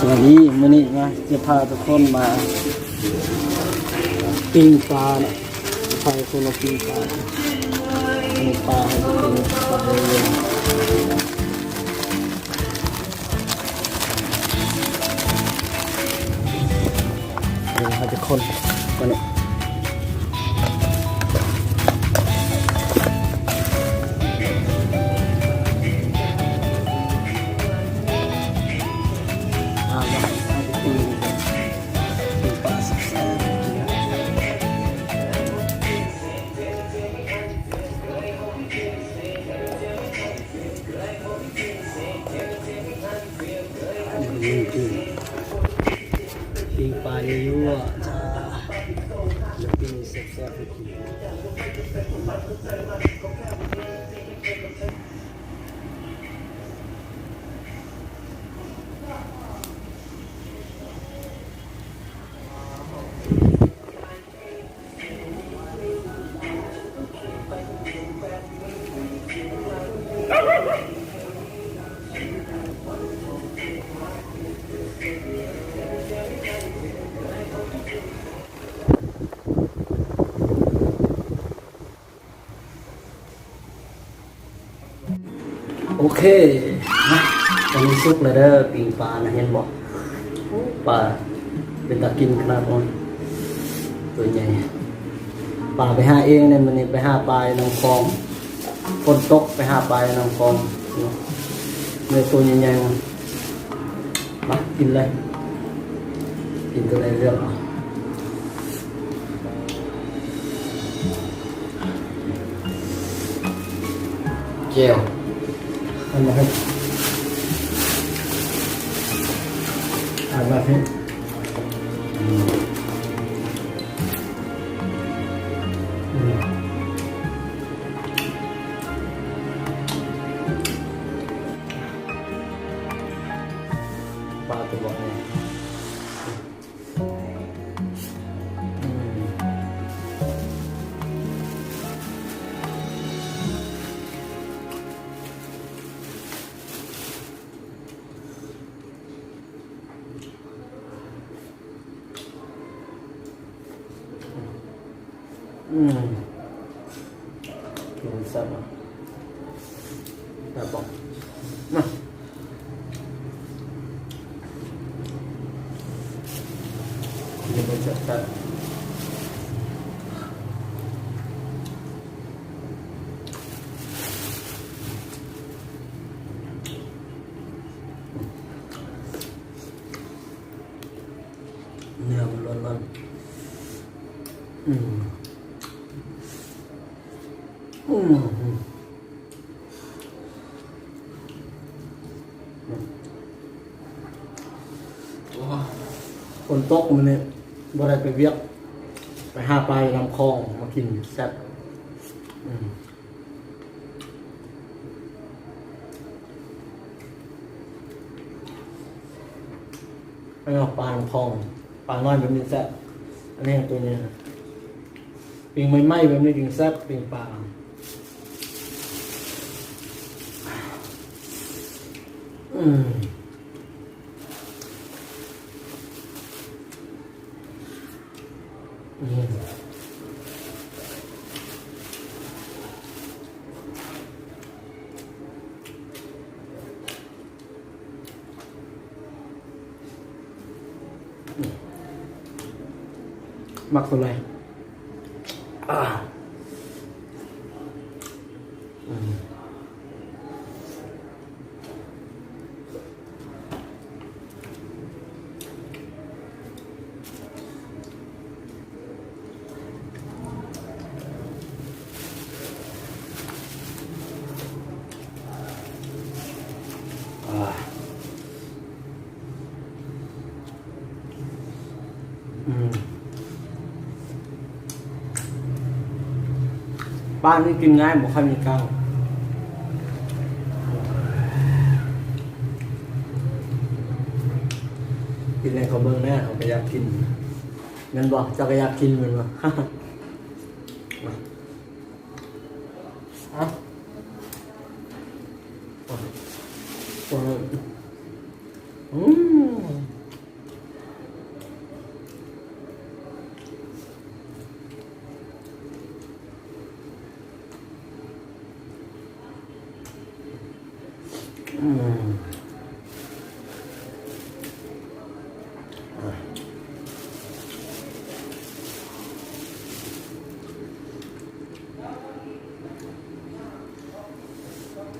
วัสดีมื้อนี้มาจะพาทุกคนมาปิ้งปลาเนาะพาคนมาปิ้งปลามีปลาให้กินปลาเยอะเดี๋ยวเราจะคนมาเนี่ยปิ้งปลาเยอะๆจะปิ้งแซ่บๆให้กินโอเคนะตอนนี้สุกเลยเด้อปิ้งปลานะเห็นบอกปลาเป็นตากินขนาดนั้นตัวใหญ่ปลาไปหาเองเนี่ยมันนี่ไปหาปลาในน้ำคลองคนตกไปหาปลาในน้ำคลองในตัวใหญ่ๆมันมากินเลยกินตัวใดเรื่องเจียวอันนี้ให้อ่านมาให้ปลาตัวนี้กินซับอ่ะแบบบอกมานี่เป็นจัดการเนื้อมันร้อนๆคนตกมันเนี่ยบ่ได้ไปเวียกไปหาปลาลำคลองมากินแซ่บไม่เอาปลาลำคลองปลาน้อยแบบนี้แซ่บอันนี้ตัวนี้ปิงไหม้แบบนี้กินแซ่บปิงปลามักตัวอะไรบ้านนี่กินง่ายบอกใครมีกาวกินอะไรเขาเบิ่งแน่เขาก็อยากกินเงินบอกจะก็อยากกินเหมือนว่าอืม อืม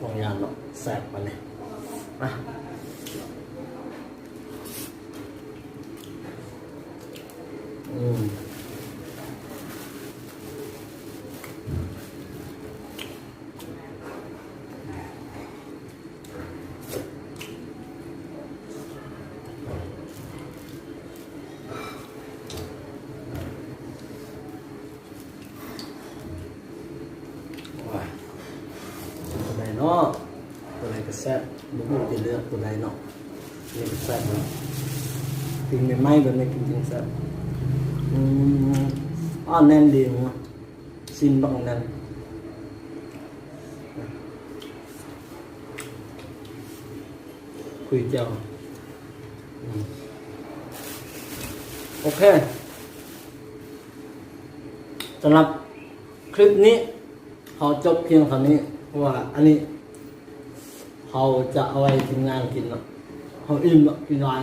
บางอย่างเนาะแสบมาเนี่ยอ่ะอืมว้ายตัวไหนเนาะตัวไหนก็แซ่บบุกจะเลือกตัวไหนเนาะนี่ก็แซ่บเนาะกินไม่ไหม้แบบนี้กินจริงแซ่บอ้อแน่นดีมั้งซินบังแน่นคุยเจ้าโอเคสำหรับคลิปนี้เขาจบเพียงเท่านี้เพราะว่าอันนี้เขาจะเอาไว้ทีมงานกินเนาะเขาอิ่มกินน้อย